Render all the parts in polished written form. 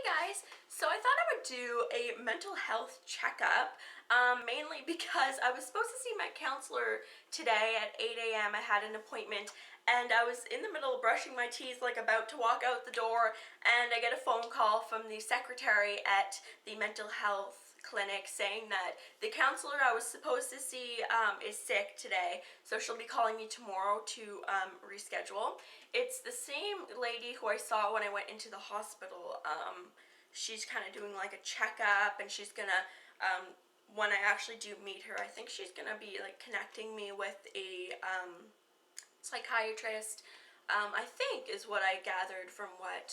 Hey guys, so I thought I would do a mental health checkup, mainly because I was supposed to see my counselor today at 8 a.m. I had an appointment and I was in the middle of brushing my teeth, like about to walk out the door, and I get a phone call from the secretary at the mental health clinic saying that the counselor I was supposed to see is sick today, so she'll be calling me tomorrow to reschedule. It's the same lady who I saw when I went into the hospital. She's kind of doing like a checkup, and she's gonna, when I actually do meet her, I think she's gonna be like connecting me with a psychiatrist, I think is what I gathered from what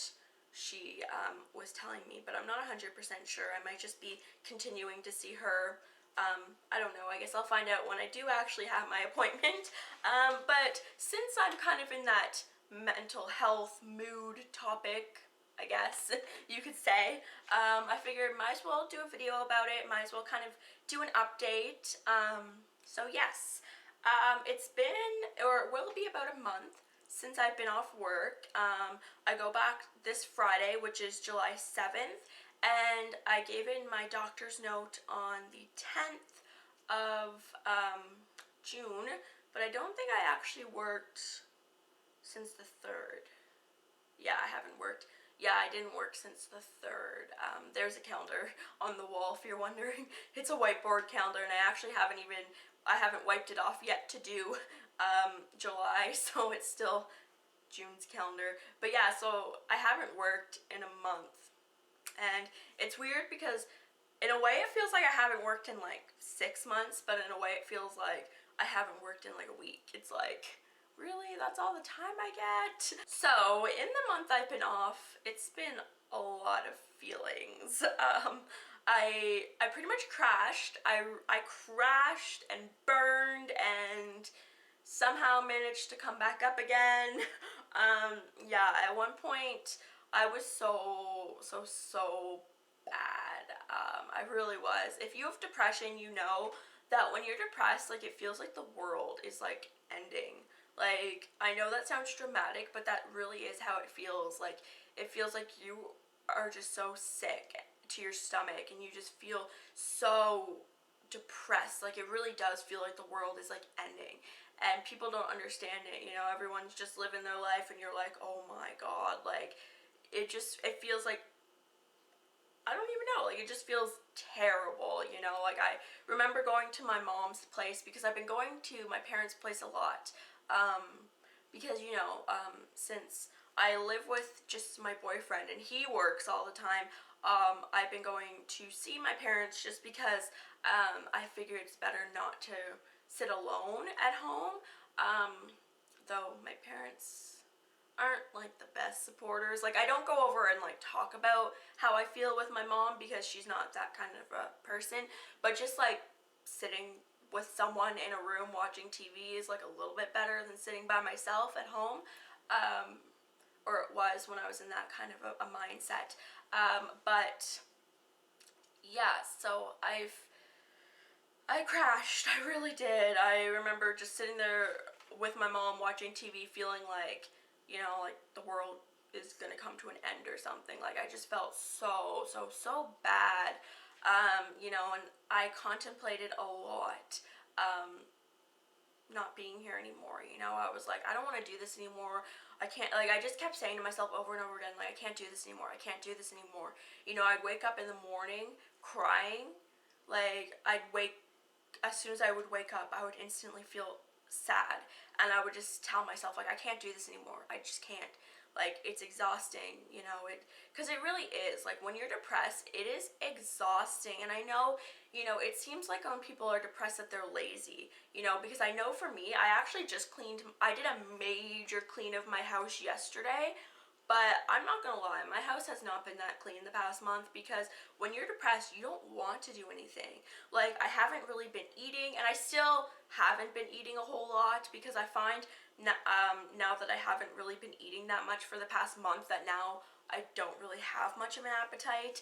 she was telling me, but I'm not 100% sure. I might just be continuing to see her. I don't know, I guess I'll find out when I do actually have my appointment. But since I'm kind of in that mental health mood topic, I guess you could say, I figured might as well do a video about it, might as well kind of do an update. So yes, it's been, or it will be, about a month since I've been off work. I go back this Friday, which is July 7th, and I gave in my doctor's note on the 10th of June, but I don't think I actually worked since the 3rd. Yeah, I haven't worked. Yeah, I didn't work since the 3rd. There's a calendar on the wall if you're wondering. It's a whiteboard calendar, and I actually haven't wiped it off yet to do July, so it's still June's calendar. But yeah, so I haven't worked in a month. And it's weird because in a way it feels like I haven't worked in like 6 months, but in a way it feels like I haven't worked in like a week. It's like, really? That's all the time I get? So in the month I've been off, it's been a lot of feelings. I pretty much crashed. I crashed and burned and somehow managed to come back up again. Yeah, at one point I was so bad. I really was. If you have depression, you know that when you're depressed, like, it feels like the world is like ending. Like, I know that sounds dramatic, but that really is how it feels. Like, it feels like you are just so sick to your stomach and you just feel so depressed. Like, it really does feel like the world is like ending, and people don't understand it. You know, everyone's just living their life and you're like, oh my god, like, it feels like, I don't even know, like, it just feels terrible, you know. Like, I remember going to my mom's place, because I've been going to my parents' place a lot, because, you know, since I live with just my boyfriend and he works all the time, I've been going to see my parents just because I figure it's better not to sit alone at home, though my parents aren't like the best supporters. Like, I don't go over and like talk about how I feel with my mom because she's not that kind of a person, but just like sitting with someone in a room watching TV is like a little bit better than sitting by myself at home, or it was when I was in that kind of a mindset. But yeah, so I crashed. I really did. I remember just sitting there with my mom watching TV feeling like, you know, like the world is gonna come to an end or something. Like, I just felt so bad. You know, and I contemplated a lot, not being here anymore. You know, I was like, I don't want to do this anymore. I can't, like, I just kept saying to myself over and over again, like, I can't do this anymore. I can't do this anymore. You know, I'd wake up in the morning crying. Like, as soon as I would wake up, I would instantly feel sad, and I would just tell myself, like, I can't do this anymore. I just can't. Like, it's exhausting, you know, because it really is. Like, when you're depressed, it is exhausting. And I know, you know, it seems like when people are depressed that they're lazy, you know, because I know for me, I actually just I did a major clean of my house yesterday. But I'm not gonna lie, my house has not been that clean the past month, because when you're depressed, you don't want to do anything. Like, I haven't really been eating, and I still haven't been eating a whole lot, because I find now that I haven't really been eating that much for the past month, that now I don't really have much of an appetite,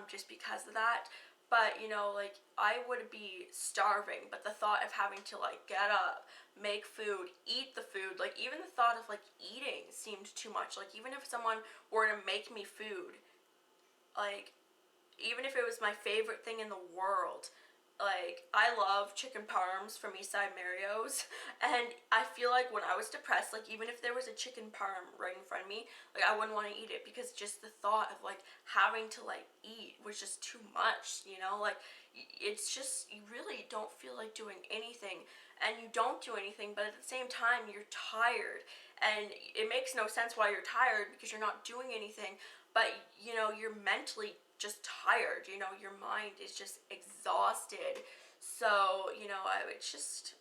just because of that. But, you know, like, I would be starving, but the thought of having to, like, get up, make food, eat the food, like, even the thought of, like, eating seemed too much. Like, even if someone were to make me food, like, even if it was my favorite thing in the world, like, I love chicken parms from Eastside Mario's, and I feel like when I was depressed, like, even if there was a chicken parm right in front of me, like, I wouldn't want to eat it, because just the thought of, like, having to, like, eat was just too much, you know? Like, it's just, you really don't feel like doing anything, and you don't do anything, but at the same time, you're tired, and it makes no sense why you're tired, because you're not doing anything, but, you know, you're mentally just tired, you know, your mind is just exhausted. So, you know, I just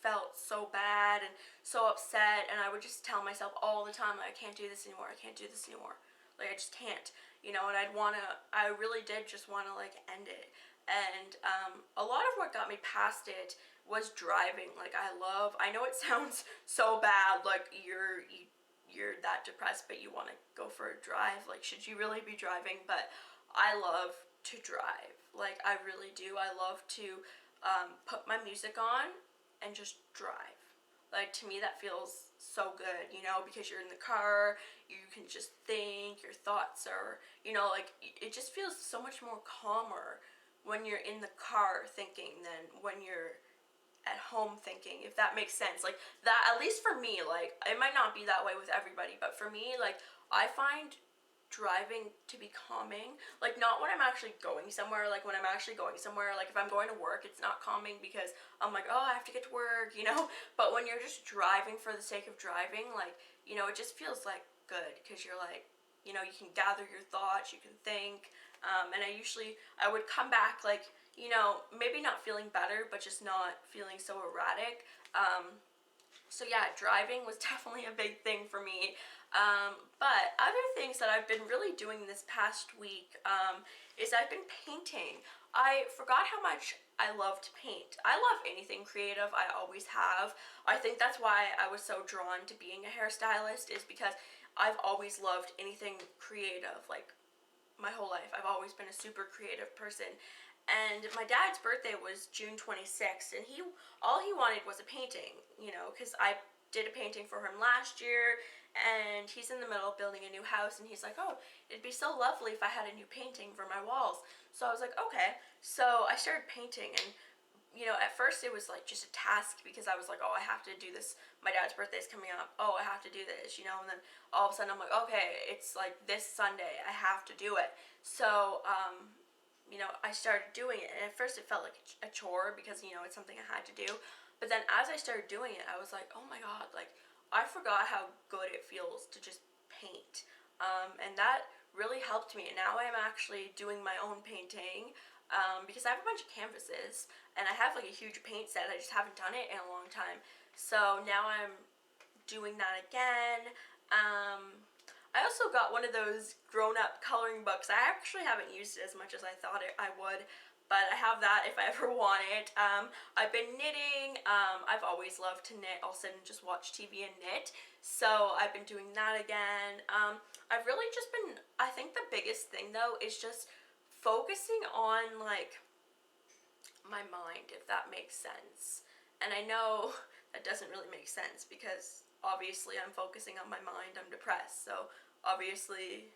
felt so bad and so upset, and I would just tell myself all the time, like, I can't do this anymore, I can't do this anymore. Like, I just can't, you know, and I really did just wanna, like, end it. And a lot of what got me past it was driving. Like, I know it sounds so bad, like, you're that depressed but you want to go for a drive, like, should you really be driving? But I love to drive, like, I really do. I love to put my music on and just drive. Like, to me that feels so good, you know, because you're in the car, you can just think, your thoughts are, you know, like, it just feels so much more calmer when you're in the car thinking than when you're at home thinking, if that makes sense. Like, that, at least for me, like, it might not be that way with everybody, but for me, like, I find driving to be calming. Like, not when I'm actually going somewhere. Like, when I'm actually going somewhere, like, if I'm going to work, it's not calming because I'm like, oh, I have to get to work, you know? But when you're just driving for the sake of driving, like, you know, it just feels like good, because you're like, you know, you can gather your thoughts, you can think, and I would come back, like, you know, maybe not feeling better, but just not feeling so erratic. So yeah, driving was definitely a big thing for me. But other things that I've been really doing this past week is I've been painting. I forgot how much I love to paint. I love anything creative, I always have. I think that's why I was so drawn to being a hairstylist, is because I've always loved anything creative, like, my whole life. I've always been a super creative person. And my dad's birthday was June 26th, and all he wanted was a painting, you know, because I did a painting for him last year, and he's in the middle of building a new house, and he's like, oh, it'd be so lovely if I had a new painting for my walls. So I was like, okay. So I started painting, and, you know, at first it was like just a task, because I was like, oh, I have to do this. My dad's birthday's coming up. Oh, I have to do this, you know, and then all of a sudden I'm like, okay, it's like this Sunday, I have to do it. So, you know, I started doing it, and at first it felt like a chore, because, you know, it's something I had to do. But then as I started doing it, I was like, oh my god, like, I forgot how good it feels to just paint. And that really helped me. And now I'm actually doing my own painting, because I have a bunch of canvases, and I have, like, a huge paint set. I just haven't done it in a long time. So now I'm doing that again. I also got one of those grown-up coloring books. I actually haven't used it as much as I thought I would, but I have that if I ever want it. I've been knitting. I've always loved to knit. I'll sit and just watch TV and knit. So I've been doing that again. I've really just been, I think the biggest thing, though, is just focusing on, like, my mind, if that makes sense. And I know that doesn't really make sense, because obviously I'm focusing on my mind. I'm depressed, so obviously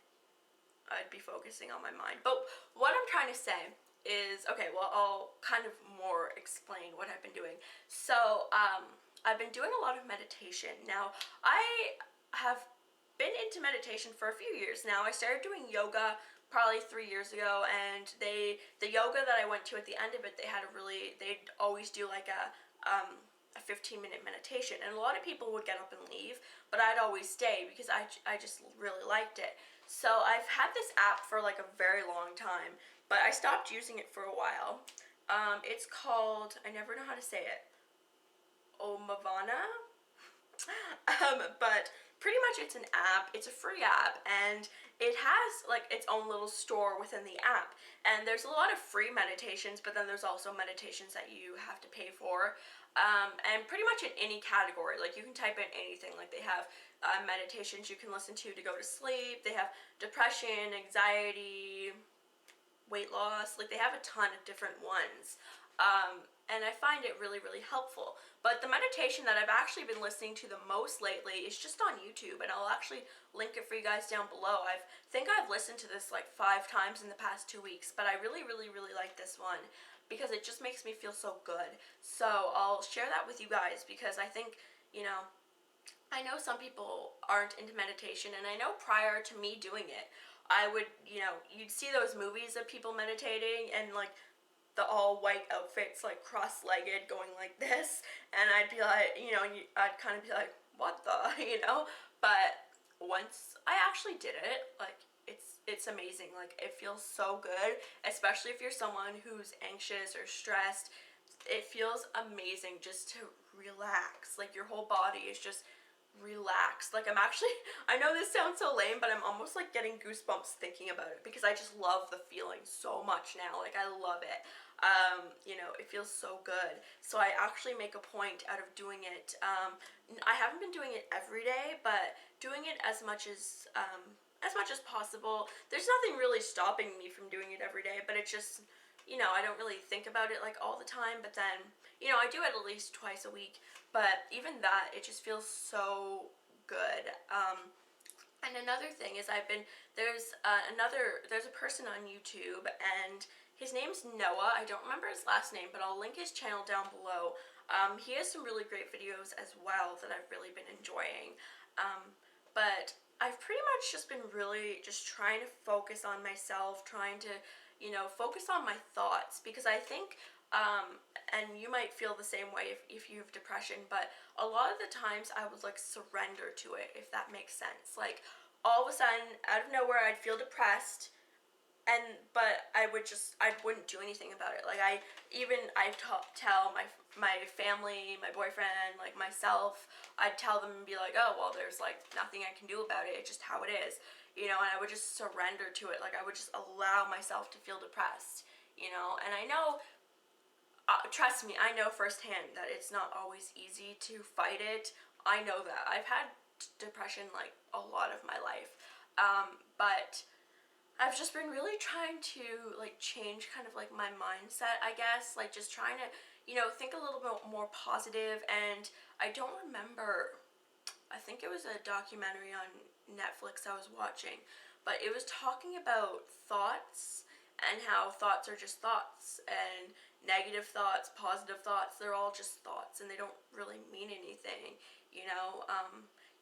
I'd be focusing on my mind. But what I'm trying to say is, okay, well, I'll kind of more explain what I've been doing. So I've been doing a lot of meditation. Now, I have been into meditation for a few years now. I started doing yoga probably 3 years ago, and the yoga that I went to, at the end of it, they'd always do like a 15-minute meditation, and a lot of people would get up and leave, but I'd always stay, because I just really liked it. So I've had this app for like a very long time, but I stopped using it for a while. It's called, I never know how to say it, Omavana. But pretty much it's an app. It's a free app, and it has like its own little store within the app. And there's a lot of free meditations, but then there's also meditations that you have to pay for. And pretty much in any category, like, you can type in anything. Like, they have meditations you can listen to go to sleep. They have depression, anxiety, weight loss. Like, they have a ton of different ones. and I find it really, really helpful. But the meditation that I've actually been listening to the most lately is just on YouTube, and I'll actually link it for you guys down below. I think I've listened to this like 5 times in the past 2 weeks, but I really, really, really like this one because it just makes me feel so good. So I'll share that with you guys because I think, you know, I know some people aren't into meditation, and I know prior to me doing it, I would, you know, you'd see those movies of people meditating and like the all white outfits, like cross-legged, going like this, and I'd be like, you know, I'd kind of be like, what the, you know? But once I actually did it, like it's amazing. Like it feels so good, especially if you're someone who's anxious or stressed. It feels amazing just to relax. Like your whole body is just relaxed. Like I'm actually, I know this sounds so lame, but I'm almost like getting goosebumps thinking about it because I just love the feeling so much now. Like I love it. You know, it feels so good. So I actually make a point out of doing it. I haven't been doing it every day, but doing it as much as possible. There's nothing really stopping me from doing it every day, but it's just, you know, I don't really think about it like all the time, but then, you know, I do it at least twice a week, but even that, it just feels so good. And another thing is there's a person on YouTube, and his name's Noah. I don't remember his last name, but I'll link his channel down below. He has some really great videos as well that I've really been enjoying. But I've pretty much just been really just trying to focus on myself, trying to, you know, focus on my thoughts, because I think, and you might feel the same way if you have depression, but a lot of the times I would like surrender to it, if that makes sense. Like all of a sudden, out of nowhere, I'd feel depressed, but I wouldn't do anything about it. Like I tell my family, my boyfriend, like myself, I'd tell them and be like, oh well, there's like nothing I can do about it. It's just how it is, you know. And I would just surrender to it. Like I would just allow myself to feel depressed, you know. And I know, trust me, I know firsthand that it's not always easy to fight it. I know that I've had depression like a lot of my life, but I've just been really trying to like change kind of like my mindset, I guess, like just trying to, you know, think a little bit more positive. And I don't remember, I think it was a documentary on Netflix I was watching, but it was talking about thoughts and how thoughts are just thoughts, and negative thoughts, positive thoughts, they're all just thoughts and they don't really mean anything, you know.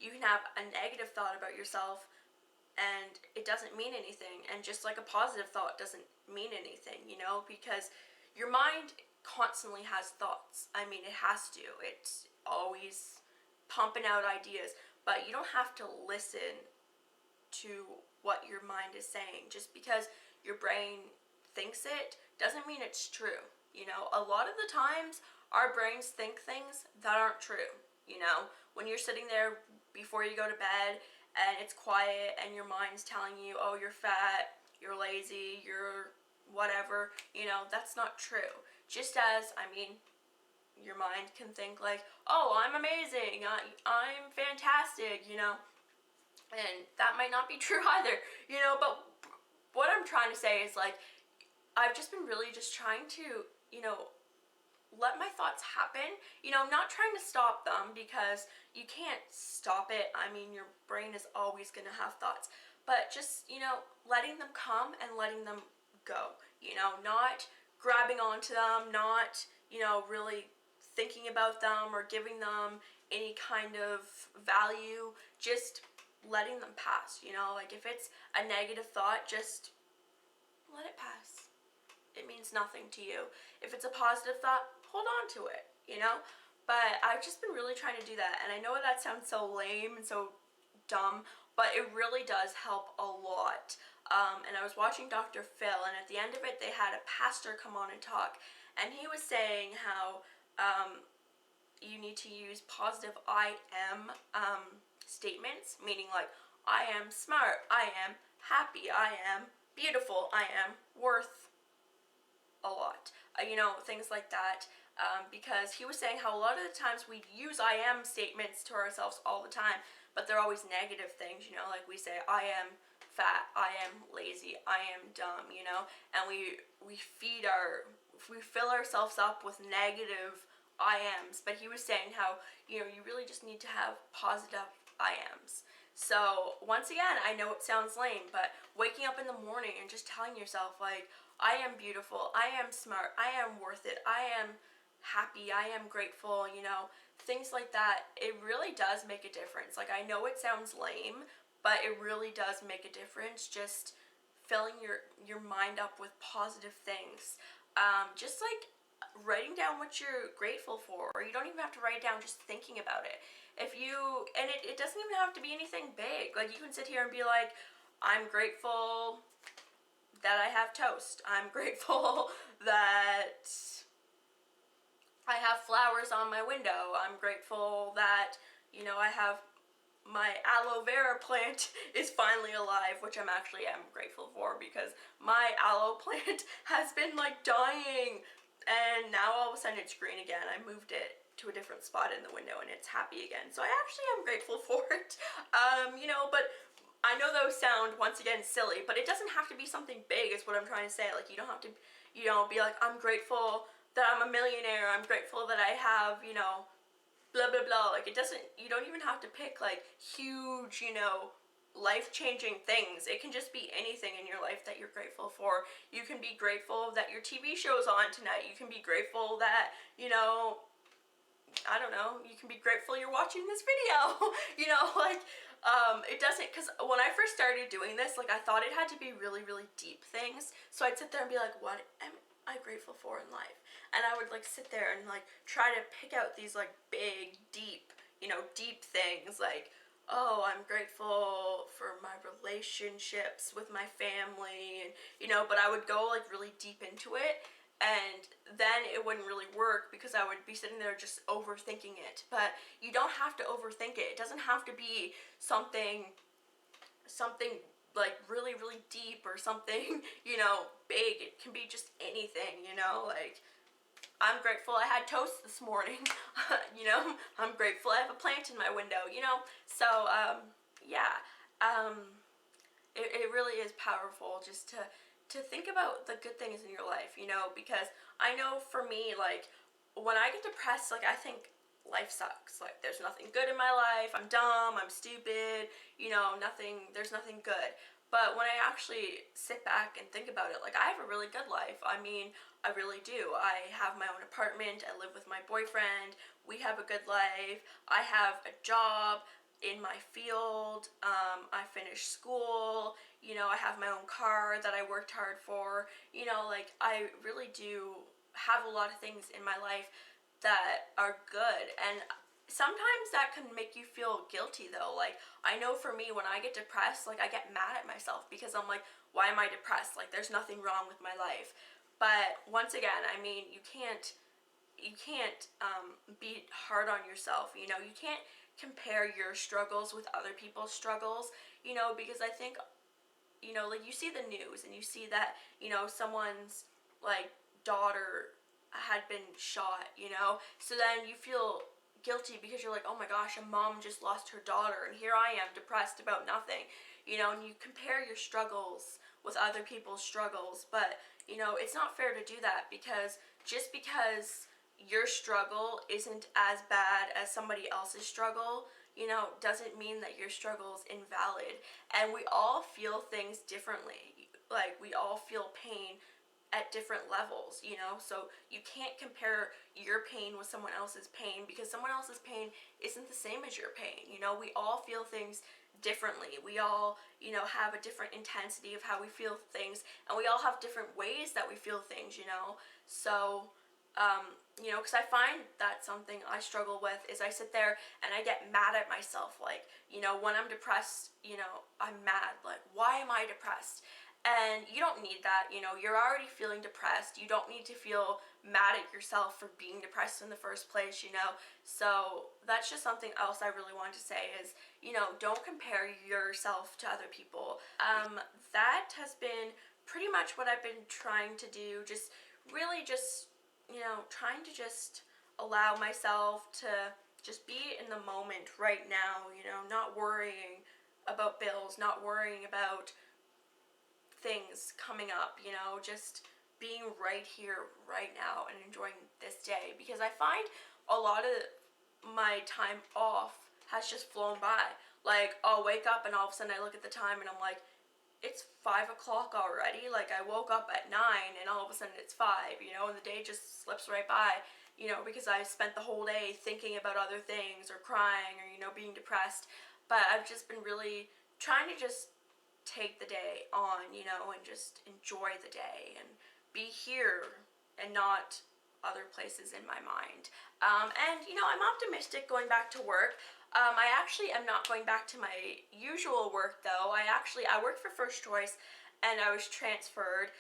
You can have a negative thought about yourself and it doesn't mean anything, and just like a positive thought doesn't mean anything, you know, because your mind constantly has thoughts. I mean, it has to. It's always pumping out ideas, but you don't have to listen to what your mind is saying. Just because your brain thinks it doesn't mean it's true, you know. A lot of the times our brains think things that aren't true, you know. When you're sitting there before you go to bed and it's quiet and your mind's telling you, oh, you're fat, you're lazy, you're whatever, you know, that's not true. Just as, I mean, your mind can think like, oh, I'm amazing, I'm fantastic, you know, and that might not be true either, you know. But what I'm trying to say is like, I've just been really just trying to, you know, let my thoughts happen, you know, not trying to stop them, because you can't stop it. I mean, your brain is always going to have thoughts, but just, you know, letting them come and letting them go, you know, not grabbing onto them, not, you know, really thinking about them or giving them any kind of value, just letting them pass, you know. Like if it's a negative thought, just let it pass. It means nothing to you. If it's a positive thought, hold on to it, you know. But I've just been really trying to do that, and I know that sounds so lame and so dumb, but it really does help a lot. And I was watching Dr. Phil, and at the end of it, they had a pastor come on and talk, and he was saying how you need to use positive I am statements, meaning like, I am smart, I am happy, I am beautiful, I am worth a lot, you know, things like that. Because he was saying how a lot of the times we use I am statements to ourselves all the time, but they're always negative things, you know. Like we say, I am fat, I am lazy, I am dumb, you know, and we fill ourselves up with negative I ams. But he was saying how, you know, you really just need to have positive I ams. So once again, I know it sounds lame, but waking up in the morning and just telling yourself, like, I am beautiful, I am smart, I am worth it, I am happy, I am grateful, you know, things like that, it really does make a difference. Like, I know it sounds lame, but it really does make a difference, just filling your mind up with positive things. Just like writing down what you're grateful for, or you don't even have to write it down, just thinking about it. If you, and it doesn't even have to be anything big. Like, you can sit here and be like, I'm grateful that I have toast. I'm grateful that I have flowers on my window. I'm grateful that, you know, I have my aloe vera plant is finally alive, which I'm grateful for, because my aloe plant has been like dying, and now all of a sudden it's green again. I moved it to a different spot in the window and it's happy again. So I actually am grateful for it. You know, but I know those sound, once again, silly, but it doesn't have to be something big, is what I'm trying to say. Like, you don't have to, you know, be like, I'm grateful that I'm a millionaire. I'm grateful that I have, you know, blah blah blah. Like, it doesn't, you don't even have to pick like huge, you know, life-changing things. It can just be anything in your life that you're grateful for. You can be grateful that your TV show's on tonight. You can be grateful that, you know, I don't know, you can be grateful you're watching this video. You know, like, it doesn't, because when I first started doing this, like, I thought it had to be really, really deep things. So I'd sit there and be like, what am I grateful for in life? And I would like sit there and like try to pick out these like big, deep, you know, deep things, like, oh, I'm grateful for my relationships with my family, and, you know, but I would go like really deep into it, and then it wouldn't really work because I would be sitting there just overthinking it. But you don't have to overthink it. It doesn't have to be something like really, really deep, or something, you know, big. It can be just anything, you know, like, I'm grateful I had toast this morning. You know, I'm grateful I have a plant in my window, you know. So, yeah, it really is powerful just to think about the good things in your life, you know, because I know for me, like, when I get depressed, like, I think life sucks. Like, there's nothing good in my life. I'm dumb, I'm stupid, you know, there's nothing good. But when I actually sit back and think about it, like, I have a really good life. I mean, I really do. I have my own apartment. I live with my boyfriend. We have a good life. I have a job in my field. I finished school. You know, I have my own car that I worked hard for. You know, like, I really do have a lot of things in my life that are good. And sometimes that can make you feel guilty, though. Like, I know for me, when I get depressed, like, I get mad at myself because I'm like, why am I depressed? Like, there's nothing wrong with my life. But once again, I mean, you can't be hard on yourself. You know, you can't compare your struggles with other people's struggles, you know, because I think, you know, like, you see the news and you see that, you know, someone's like daughter had been shot, you know, so then you feel guilty because you're like, oh my gosh, a mom just lost her daughter, and here I am depressed about nothing, you know. And you compare your struggles with other people's struggles, but, you know, it's not fair to do that, because just because your struggle isn't as bad as somebody else's struggle, you know, doesn't mean that your struggle is invalid. And we all feel things differently. Like, we all feel pain at different levels, you know. So you can't compare your pain with someone else's pain, because someone else's pain isn't the same as your pain, you know. We all feel things differently. We all, you know, have a different intensity of how we feel things, and we all have different ways that we feel things, you know. So, you know, because I find that something I struggle with is I sit there and I get mad at myself. Like, you know, when I'm depressed, you know, I'm mad. Like, why am I depressed? And you don't need that, you know. You're already feeling depressed. You don't need to feel mad at yourself for being depressed in the first place, you know. So that's just something else I really want to say is, you know, don't compare yourself to other people. That has been pretty much what I've been trying to do. Just really just, you know, trying to just allow myself to just be in the moment right now, you know, not worrying about bills, not worrying about things coming up, you know, just being right here, right now, and enjoying this day, because I find a lot of my time off has just flown by. Like, I'll wake up and all of a sudden I look at the time and I'm like, it's 5 o'clock already. Like, I woke up at 9 and all of a sudden it's 5, you know, and the day just slips right by, you know, because I spent the whole day thinking about other things or crying or, you know, being depressed. But I've just been really trying to just take the day on, you know, and just enjoy the day and be here and not other places in my mind. And, you know, I'm optimistic going back to work. I actually am not going back to my usual work though. I worked for First Choice and I was transferred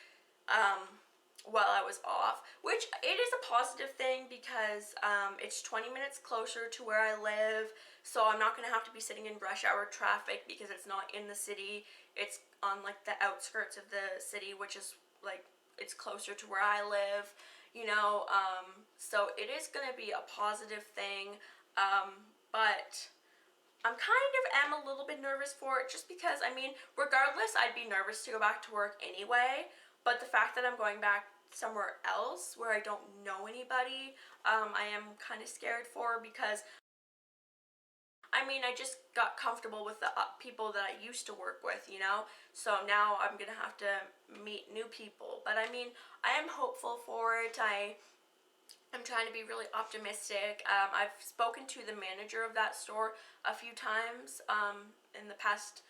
while I was off, which it is a positive thing because it's 20 minutes closer to where I live, so I'm not going to have to be sitting in rush hour traffic because it's not in the city. It's on like the outskirts of the city, which is like, it's closer to where I live, you know, so it is going to be a positive thing, but I'm kind of am a little bit nervous for it just because, I mean, regardless, I'd be nervous to go back to work anyway, but the fact that I'm going back somewhere else where I don't know anybody, I am kind of scared for, because I mean, I just got comfortable with the people that I used to work with, you know, so now I'm gonna have to meet new people. But I mean, I am hopeful for it. I'm trying to be really optimistic. I've spoken to the manager of that store a few times in the past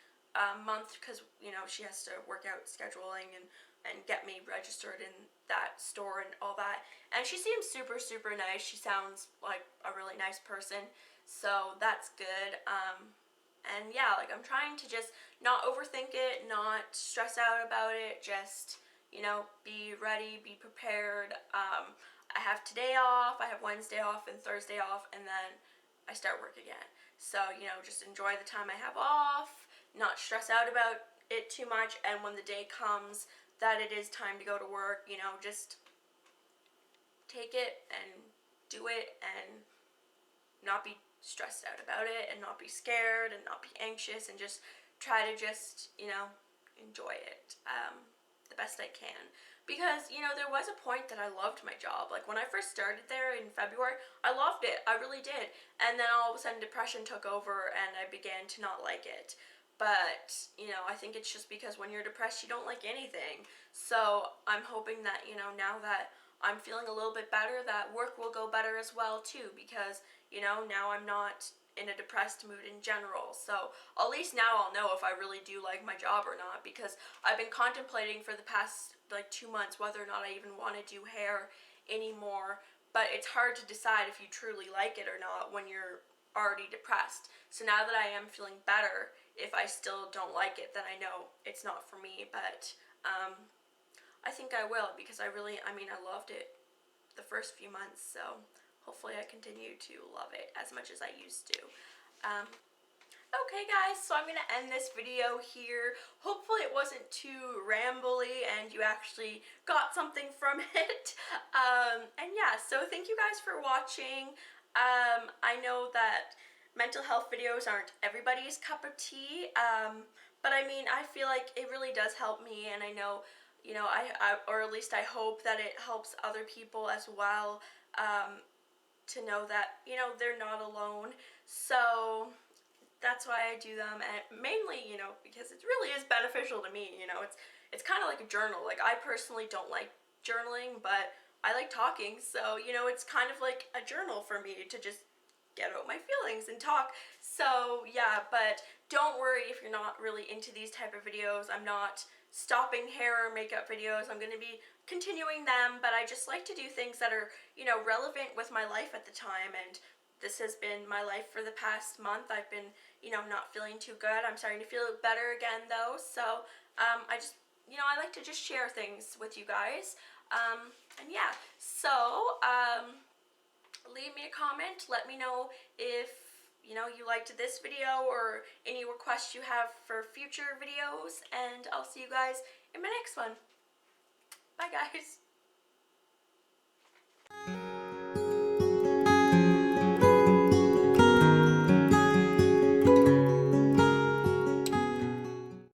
month, because, you know, she has to work out scheduling and get me registered in that store and all that. And she seems super, super nice. She sounds like a really nice person. So that's good. And yeah, like, I'm trying to just not overthink it, not stress out about it, just, you know, be ready, be prepared. I have today off, I have Wednesday off and Thursday off, and then I start work again. So, you know, just enjoy the time I have off, not stress out about it too much, and when the day comes that it is time to go to work, you know, just take it and do it and not be stressed out about it and not be scared and not be anxious, and just try to just, you know, enjoy it the best I can. Because, you know, there was a point that I loved my job. Like, when I first started there in February, I loved it. I really did. And then all of a sudden depression took over and I began to not like it. But, you know, I think it's just because when you're depressed, you don't like anything. So I'm hoping that, you know, now that I'm feeling a little bit better, that work will go better as well too, because, you know, now I'm not in a depressed mood in general. So at least now I'll know if I really do like my job or not, because I've been contemplating for the past like 2 months whether or not I even want to do hair anymore. But it's hard to decide if you truly like it or not when you're already depressed. So now that I am feeling better, if I still don't like it, then I know it's not for me. But I think I will, because I mean, I loved it the first few months, so hopefully I continue to love it as much as I used to. Okay guys, so I'm going to end this video here. Hopefully it wasn't too rambly and you actually got something from it. And yeah, so thank you guys for watching. I know that mental health videos aren't everybody's cup of tea, but I mean, I feel like it really does help me, and I know, you know, or at least I hope that it helps other people as well, to know that, you know, they're not alone. So that's why I do them, and mainly, you know, because it really is beneficial to me. You know, it's kind of like a journal. Like, I personally don't like journaling, but I like talking, so, you know, it's kind of like a journal for me to just get out my feelings and talk. So yeah, but don't worry if you're not really into these type of videos. I'm not stopping hair or makeup videos. I'm going to be continuing them, but I just like to do things that are, you know, relevant with my life at the time. And this has been my life for the past month. I've been, you know, not feeling too good. I'm starting to feel better again though. So I just, you know, I like to just share things with you guys. And yeah, so leave me a comment. Let me know if, you know, you liked this video or any requests you have for future videos. And I'll see you guys in my next one. Bye guys.